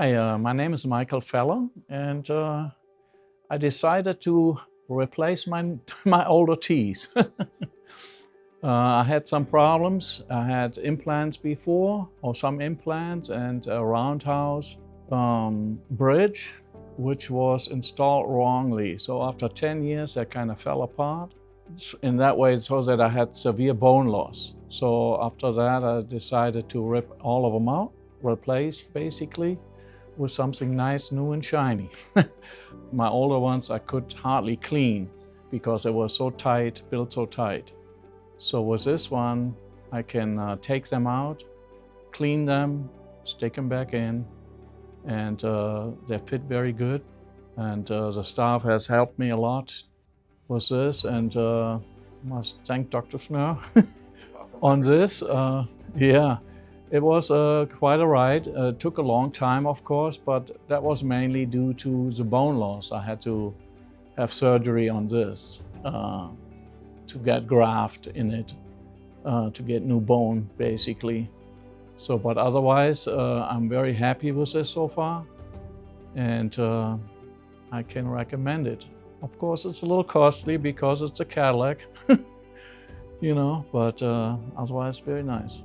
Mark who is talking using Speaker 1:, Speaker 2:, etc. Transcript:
Speaker 1: Hi, my name is Michael Feller, and I decided to replace my older teeth. I had some problems. I had implants before, or some implants, and a roundhouse bridge, which was installed wrongly. So after 10 years, that kind of fell apart. In that way, so that I had severe bone loss. So after that, I decided to rip all of them out, replace basically, with something nice, new and shiny. My older ones I could hardly clean because they were so tight, built so tight. So with this one, I can take them out, clean them, stick them back in, and they fit very good. And the staff has helped me a lot with this, and must thank Dr. Schnur on this. Yeah. It was quite a ride. It took a long time, of course, but that was mainly due to the bone loss. I had to have surgery on this to get graft in it, to get new bone, basically. So, but otherwise, I'm very happy with this so far, and I can recommend it. Of course, it's a little costly because it's a Cadillac, you know, but otherwise, very nice.